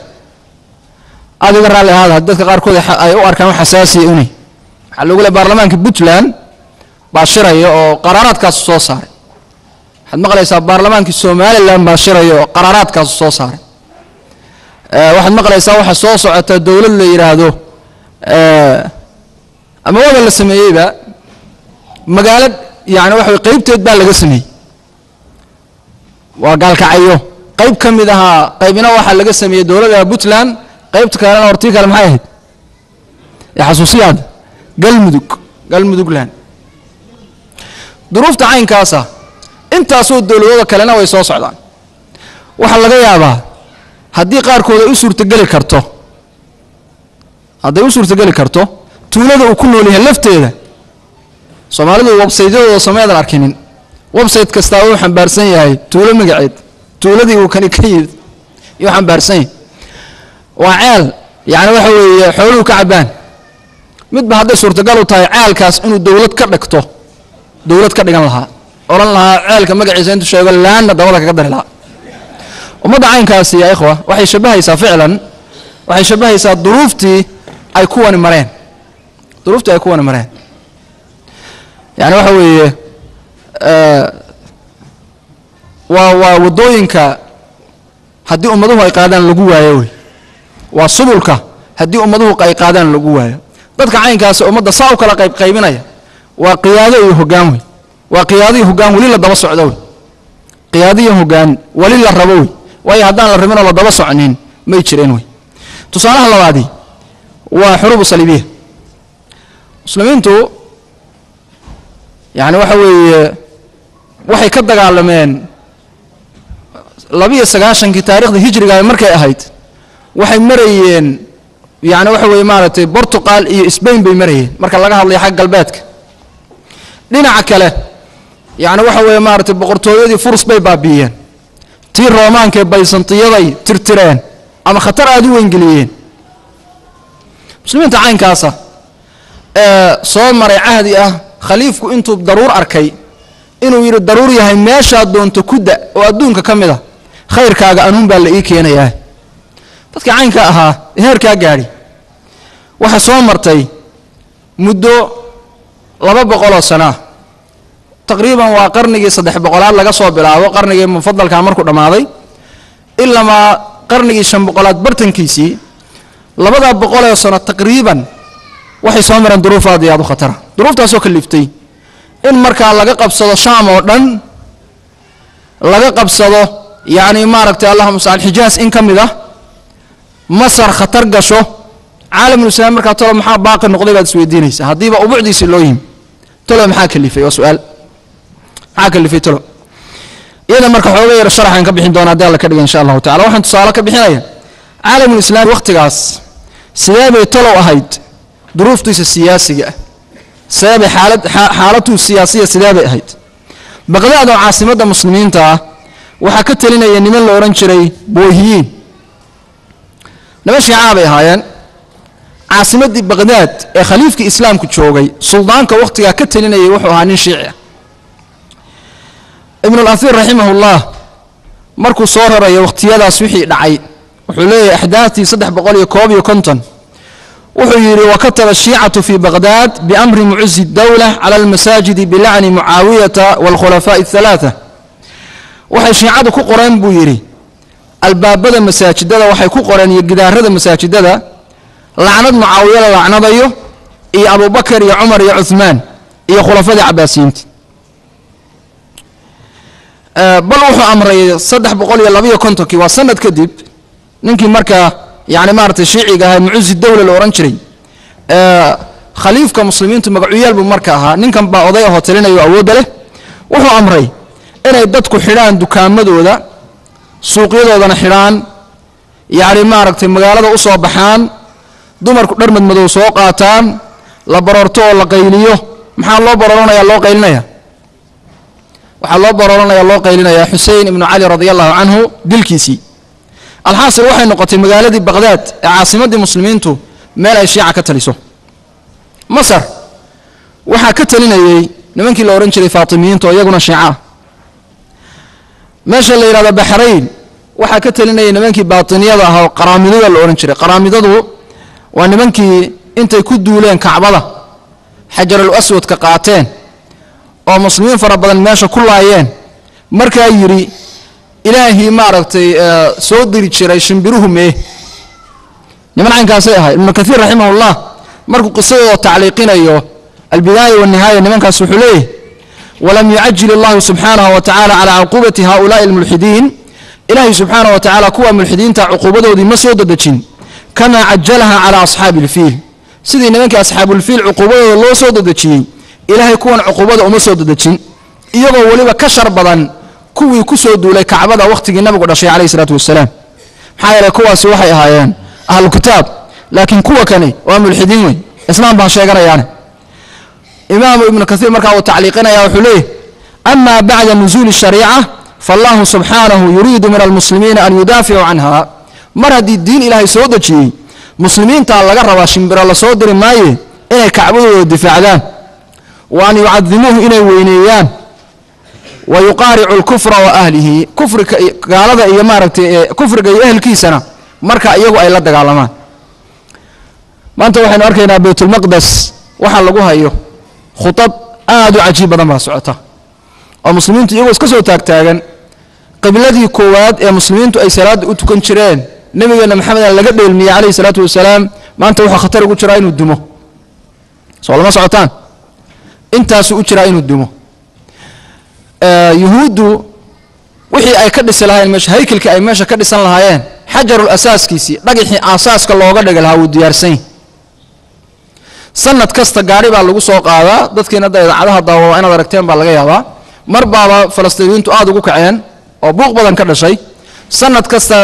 adiga raalli ahaada dadka qaarkood ay u arkaan wax xasaasiya unay waxaa loogu leeyahay baarlamaanka Puntland baa shiraya oo qaraaraadkaas soo saaray waxaad maqlaysaa baarlamaankii Somaliland baa shiraya oo qaraaraadkaas soo saaray waxaad maqlaysaa waxa soo socota dawlad la yiraahdo ama wada la sameeyayba magaalad yaani waxa qaybteed baa laga sameeyay waa gaalkacayo qayb kamid aha qaybina waxa laga sameeyay dawladda Puntland qaybta kalena hortii kale maxay ahayd ya xasuusiyad galmudugland duruufta caynkaasa intaasoo dawladooda kalena way soo socdaan waxa laga yaabaa haddii qaarkood ay u suurtageli karto hadday u suurtageli karto tuulada uu ku nool yahay lafteeda Soomaalidu website-yadooda sameeyaan arkinin website kasta uu xambaarsan yahay tuulo magaceed tuuladii uu kan ka yimid iyo xambaarsan yahay waa ceel yaani waxa weeye xooluhu ka cabaan midba hadday suurtagal u tahay ceelkaas inuu dawlad ka dhigto dawlad ka dhigan lahaa oran lahaa ceelka magaciisa intuu sheego laana dawlada kaga dari lahaa umada caynkaasi ya ikhwa waxay shabahaysaa ficlan waxay shabahaysaa duruuftii ay kuwani mareen يعني waxa weeye waa wadooyinka hadii ummaduhu ay qaadaan lagu waayo way waa subulka hadii ummaduhu ay qaadaan lagu waayo dadka caynkaas ummadda saa u kala qaybinaya waa qiyaado iyo hoggaan way waa qiyaado iyo hoggaan wali la daba socdo way qiyaado iyo hoggaan wali la rabo way way hadaan la rabin la daba socnin may jireen way tusaalaha labaadi waa xuruub saliibiya muslimiintu يعني waxa weeye waxay ka dagaalameen 29 taariikhda hijriga markay ahayd waxay marayeen yani waxa weeye maartay Portugal iyo Spain bay marayeen marka laga hadlay xaq galbeedka dhinaca kale yani waxa weeye maartay boqortooyadii Furs bay baabiyeen tii Roomaanka Byzantiyaday tirtireen ama khatar aad u weyn geliyeen muslimiinta caynkaasa soo maray ahdi ah khaliifku intuu daruur arkay inuu yiri daruur yahay meesha doonto kuda oo adduunka kamida khayrkaaga anuun baa la ii keenayaa dadka caynka ahaa heerka gaari waxa soo martay muddo 200 sano taqriiban waa qarnigii 300 laga soo bilaabo qarnigii mufadalka markuu dhamaaday ilaa ma qarnigii 500 bartankiisii 200 sano taqriiban waxay soo mareen duruufaad iyo khatar duruuftaas oo kaliftay in marka laga qabsado Shaam oo dhan laga qabsado yaani maaragtay Allahumma sa'al Hijaaz in kamida Masar khatar gasho caalamul islaam marka tolo maxaa baaqi noqday baad isweydiinaysaa hadiiba u buucdiisi loo yim tolo maxaa kalifay oo su'aal maxaa kalifay tolo iyada marka xoogay yar sharaxan ka bixin doona hadii la ka dhigo insha Allah ta'ala waxaan tusaale ka bixinaya caalamul islaam waqtigaas sidee bay tolo ahayd duruuftiisa siyaasiga sabab xaalatu siyaasiga sidee bay ahayd Baghdad oo caasimadda muslimiinta waxa ka talinaya niman la oran jiray boohiyiin nabashi caabay ahaayeen caasimadii Baghdad ee khaliifka islaamku joogay suldaanka waqtiga ka talinayay wuxuu ahaa nin shiici ibn al-Athir rahimahullah markuu soo raray waqtiyadaas wixii dhacay wuxuu leeyahay ahdaati 350 وحيري وكتب الشيعة في بغداد بأمر معز الدولة على المساجد بلعن معاوية والخلفاء الثلاثة وحي شيعة كقران بويري الباب هذا مساجد هذا وحي كقران يقدار هذا مساجد هذا لعنة معاوية لعنة ضيو يا أبو بكر يا عمر يا عثمان يا خلفاء العباسيين بل وحو أمري صدح بقول يا لبيه كنتكي وسند كذب نمكن مركا يعني مارتي شيعي معز الدولة الأورنجري خليفة مسلمين مقعويال بمركها نين با oday oo talinayo awood leh wuxuu amray inay dadku xiraan dukaamadooda suuqyadoodana xiraan yaari maaragtay magaalada u soo baxaan dumarku dhar madmadow soo qaataan la barorto oo la qayliyo maxaa loo baroranayaa loo qaylinaya waxa loo baroranayaa loo qaylinaya Hussein ibn Ali radiyallahu anhu dilkiisi alxaasil waxay noqotay magaaladii Baghdad ee caasimadii muslimiintu meel ay shiica ka taliso Masar waxa ka talinayay nimankii la oran jiray Faatimiyiinta oo iyaguna shiica meesha la yiraahdo Bahrain waxa ka talinayay nimankii baatiniyada ah oo qaraamidada la oran jiray qaraamidadu waa nimankii intay ku duuleen Kacbada Hajar al-Aswad ka qaateen oo muslimiin fara badan meesha ku laayeen markaa yiri ilaahi maaragtay soo diri jiray shimbiruhu mee niman caynkaasay ahay ibn Kathir rahimahullah markuu qisada tacliiqinayo البداية والنهاية نمن كان سحليه ولم يعجل الله سبحانه وتعالى على عقوبة هؤلاء الملحدين إلهي سبحانه وتعالى كوا ملحدين عقوبته دي مسودة دجين كما عجلها على أصحاب الفيل سيدي نمن أصحاب الفيل عقوبته الله سودة دجين إلهي كوا عقوبته مسودة دجين إيغو وليبا كشر بدن كوي كسودو لك عبادة وقت النبي قد شيء عليه الصلاة والسلام حايا كوا سوحي هايان أهل الكتاب لكن كوا كاني وملحدين إسلام بها شيء يعني إمام ابن كثير مركا وتعليقنا يا وحليه أما بعد نزول الشريعة فالله سبحانه يريد من المسلمين أن يدافعوا عنها مرد الدين إلهي سودتي مسلمين تعالى قربا شمبر الله صدر ماي إنه كعبوه الدفاع ذا وأن يعظموه إنه وينيان ويقارع الكفر وأهله كفر قال هذا إيمارة كفر أهل كيسنا مركا إيهو أي لدى قالمان ما أنت وحين أركينا بيت المقدس وحن لقوها إيهو خطب aad عجيب بدن سعته المسلمين يقول اسكسو تاغتاغن قبلتي كواد ee muslimiintu ay salaad u tukan jireen nabigeena maxamed laga dheelmiyay kaleey salaatu wasalaam maanta waxa khatar ugu jira inuu dumo soo lama socotaan intaas u jira inuu dumo yahuudu wixii ay ka dhisay lahayn meesha haykalka ay meesha ka dhisan lahaayeen xajarul asaaskiisi dhagixii asaaska looga dhigay lahaa uu diyaarsan sanad kasta gaari baa lagu soo qaadaa dadkeena idaacadaha daawo inaad aragteen baa laga yaabaa mar baaba Falastiiniintu aad ugu kaceen oo buuq badan ka dhashay sanad kasta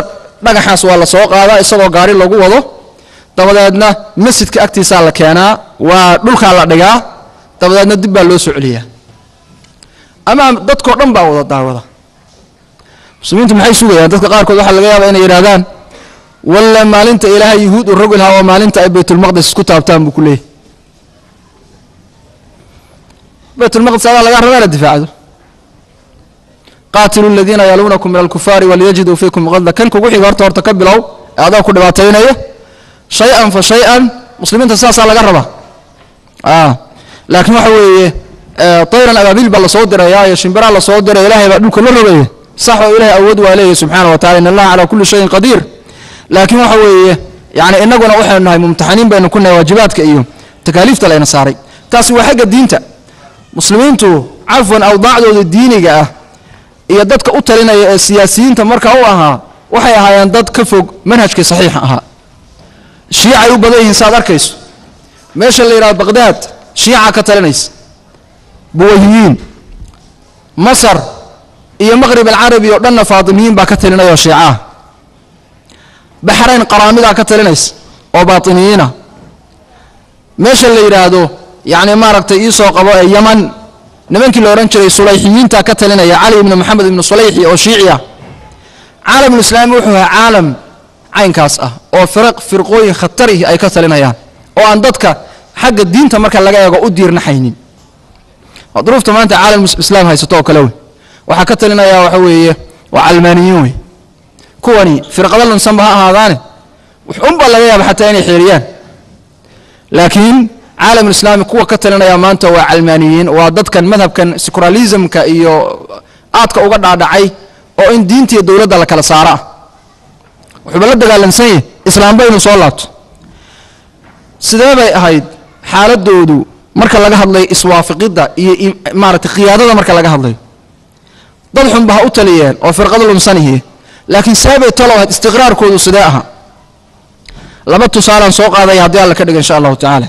dhagaxaas waa la soo qaadaa isagoo gaari lagu wado dabadeedna masjidka agtiisa la keenaa waa dhulka la dhigaa dabadeedna dib baa loo soo celiyaa ama dadkoo dhan baa wada daawada muslimiintu maxay sugayaan dadka qaar kood waxa laga yaabaa inay yiraahdaan walla maalinta ilaahay yahuud u rogol hawa maalinta ay baytul maqdis ku taabtaan buu ku leeyahay بيت المقدس هذا لقى ربنا الدفاع قاتلوا الذين يلونكم من الكفار وليجدوا فيكم غلظة كنكو وحي غارتو ارتكبلوا هذا كل باتينيه شيئا فشيئا مسلمين تساسا لقى ربا لكن وحوي طيرا ابابيل بالله صودر يا شمبرا الله صودر الهي بعد كل ربيه صح الهي اود عليه سبحانه وتعالى ان الله على كل شيء قدير لكن وحوي يعني انغنا waxaan nahay mumtaxaniin bayna kunna waajibaadka iyo takaaliifta leena saaray taasi waa xagga diinta muslimiintu afwan awdaacdooda diiniga ah iyo dadka u talinaya ee siyaasiyiinta marka uu ahaa waxay ahaayeen dad ka fog manhajka saxiixa ah shiica ay u badan yihiin saad arkayso meesha la yiraahdo Baghdad shiica ka talinaysa buwahiyiin Masar iyo Maghrib al-Arabi oo dhanna Faatimiyiin baa ka talinaya shiica Bahrain qaraamida ka talinaysa oo baatiniyiina meesha la yiraahdo يعني ما ركت إيسو قبائل اليمن نمنك اللي أورنجري صليحيين تكتلنا يا علي بن محمد بن صليحي أو شيعية عالم الإسلام وحوها عالم عين كاسة أو فرقوي خطره أي كتلنا يا أو عندك حق الدين تمرك اللي جاي أدير نحينين ظروف تمام أنت عالم الإسلام هاي ستوه كلوي وحكتلنا يا وحوي وعلمانيوي كوني فرق الله نسمها هذاني وحب الله جاي حتى يعني حيريان لكن عالم الإسلامي كوا كتلنا يا مانتا وعلمانيين وضد كان مذهب كان سكراليزم كأيو آتك أوقات عدعي أو إن دينتي الدولة لك السارة وحبلد قال نسيه إسلام بين صلات سدابة هاي حالة دودو مركل لقى هذا إسوافق جدا إمارة قيادة مركل لقى هذا ضلهم بها أتليان أو فرقة الإنسانية لكن سابع طلعت استقرار كود سداها laba tusaalaan soo qaadaya haddii alla ka dhiga insha allahu tacaala.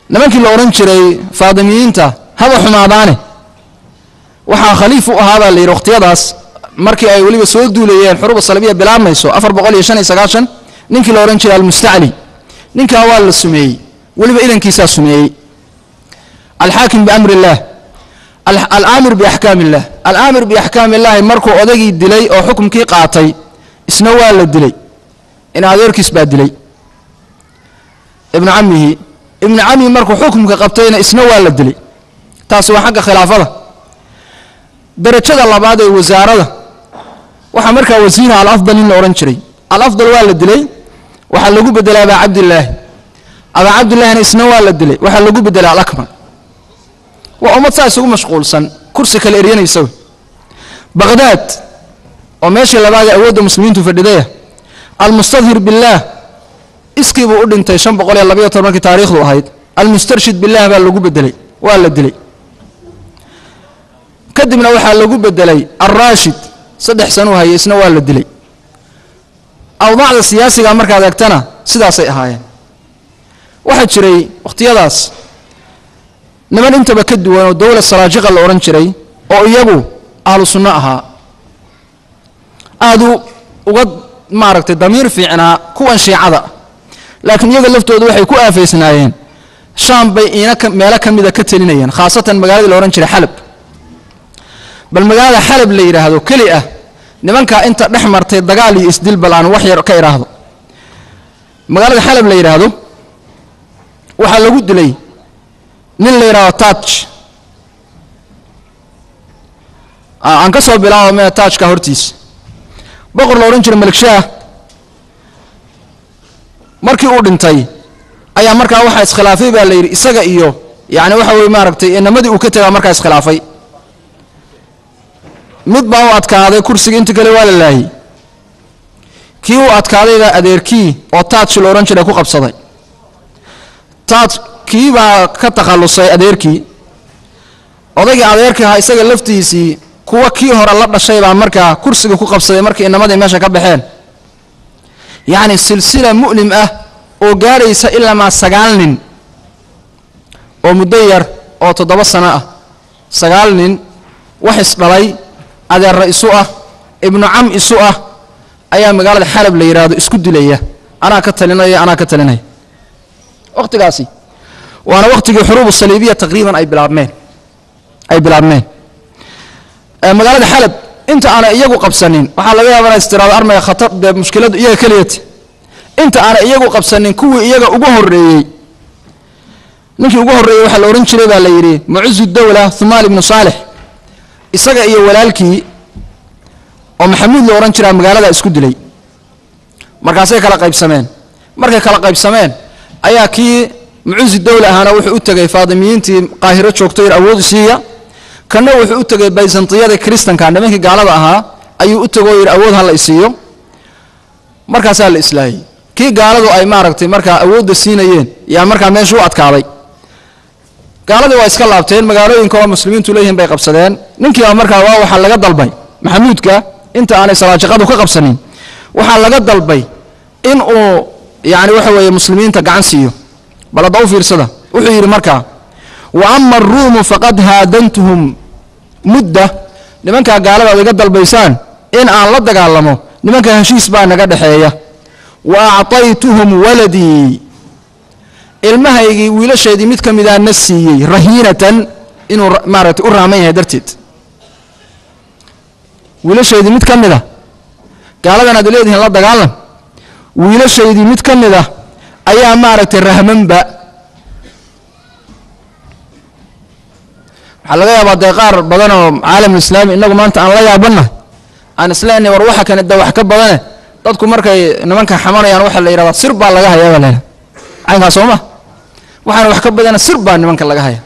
nimankii la odhan jiray faadimiyiinta haba xumaadaane waxaa khaliif u ahaa baa la yidhi wakhtiyadaas markii ay weliba soo duulayeen xuruuba salabiya bilaabmayso 495 ninkii la odhan jiray almustacli ninkaa waa la sumeeyey weliba idankiisaa sumeeyey alxaakim biamri illaah alaamir biaxkaam illah alaamir biaxkaam illaahi markuu odagii dilay oo xukumkii qaatay isna waa la dilay in adeerkiis baa dilay ibnu camihi markuu xukumka qabtayna isna waa la dilay taasi waa xagga khilaafada. darajada labaad ee wasaarada waxaa markaa wasiira alafdal in la odhan jiray alafdal waa la dilay waxaa lagu bedelay abaa cabdillaahina isna waa la dilay waxaa lagu bedelay alakmal. waa ummad saa isugu mashquulsan kursi kale eryanaysa. baqdaad oo meeshii labaad ee awoodda muslimiintu fadhidaya almustadhir billaah iskii buu u dhintay 512 markii taariikhdu ahayd almustarshid billaah baa lagu bedelay waa la dilay. kadibna waxaa lagu bedelay alraashid 3 sano hayay isna waa la dilay. awdaacda siyaasiga markaad eegtana sidaasay ahaayeen. waxaa jiray wakhtiyadaas niman intaba ka duwan oo dowlad salaajiqa la odhan jiray oo iyagu ahlu sunno ahaa aadu uga maaragtay damiir fiicnaa kuwan shiicada laakiin iyaga laftooda waxay ku aafaysnaayeen shaam bay meelo ka mida ka telinayeen khaasatan magaaladii la odhan jiray xalab. bal magaalada xalab la yidhaahdo keli ah nimankaa inta dhex martay dagaal iyo isdil bal aan wax yar ka idhaahdo. magaalada xalab la yidhaahdo waxaa lagu dilay nin la yidhaahdo taaj aan ka soo bilaabo mee taajka hortiisa boqor la odhan jiray malikshaah markii uu dhintay ayaa markaa waxaa iskhilaafay baa la yidhi isaga iyo yani waxa weye maaragtay inamadii uu ka tegaa markaa iskhilaafay. mid baa u adkaaday kursiga inta kale waa la laayey kii uu adkaaday baa adeerkii oo taaj la odhan jiray ku qabsaday. taaj kii baa ka takhallusay adeerkii odaygii adeerkii ahaa isaga laftiisii kuwa kii hore la dhashay baa markaa kursiga ku qabsaday markii inamadii meesha ka baxeen. yacni silsila mu'lim ah oo gaaraysa ilaa 9 nin oo muddo yar oo 7 sano ah 9 nin wax isdhalay adeerra isu ah ibnu cam isu ah ayaa magaalada xalab la yidhaahdo isku dilaya anaa ka talinaya wakhtigaasi waana wakhtigii xuruubu saliibiya taqriiban ay bilaabmeen. magaalada xalab inta aanay iyagu qabsanin waxaa laga yaabaa inay istiraado armaya khatar dee mushkiladu iyaga keliyata inta aanay iyagu qabsanin kuwii iyaga ugu horreeyey ninkii ugu horreeyey waxaa la odhan jiray baa la yidhi mucizu dawla thumaal ibnu saalix isaga iyo walaalkii oo maxamuud la odhan jiraa magaalada isku dilay. markaasay kala qaybsameen markay kala qaybsameen ayaa kii mucizu dawla ahaana wuxuu u tegay faadimiyiintii qaahiro joogtay awood siiya kana wuxuu u tegay bayzantiyada kristanka nimankii gaalada ahaa ayuu u tegoo yidhi awood ha la isiiyo markaasaa la islaayey. kii gaaladu ay maaragtay markaa awoodda siinayeen yaa markaa meesha u adkaaday. gaaladii waa iska laabteen magaalooyinka oo muslimiintu leeyihiin bay qabsadeen. ninkii baa markaa waxaa laga dalbay maxamuudka inta aanay salaajiqadu ka qabsanin waxaa laga dalbay in uu yani waxa weeye muslimiinta gacan siiyo. bal hadda u fiirsada wuxuu yidhi markaa wa ama aruumu faqad haadantuhum mudda nimankaa gaalada ad iga dalbaysaan in aan la dagaalamo nimanka heshiis baa naga dhexeeya wa acطaytuhum waladii ilmahaygii wiilashaydii mid ka midaa na siiyey rahiinatan inuu maaragtay u raaman yahay darteed. wiilashaydii mid ka mida gaaladan aad leedihiin la dagaalan wiilashaydii mid ka mida ayaa maaragtay rahmanba waxaa laga yaabaa dee qaar badan oo caalamulislaami innagu maanta aan la yaabannahay aan isleenahay war waxa kane da wax ka badane dadku markay nimanka xamanayaan waxa la yidhahdaa sir baa laga hayaa baa la yidhahdaa caynkaa soo ma waxaana wax ka badana sir baa nimanka laga haya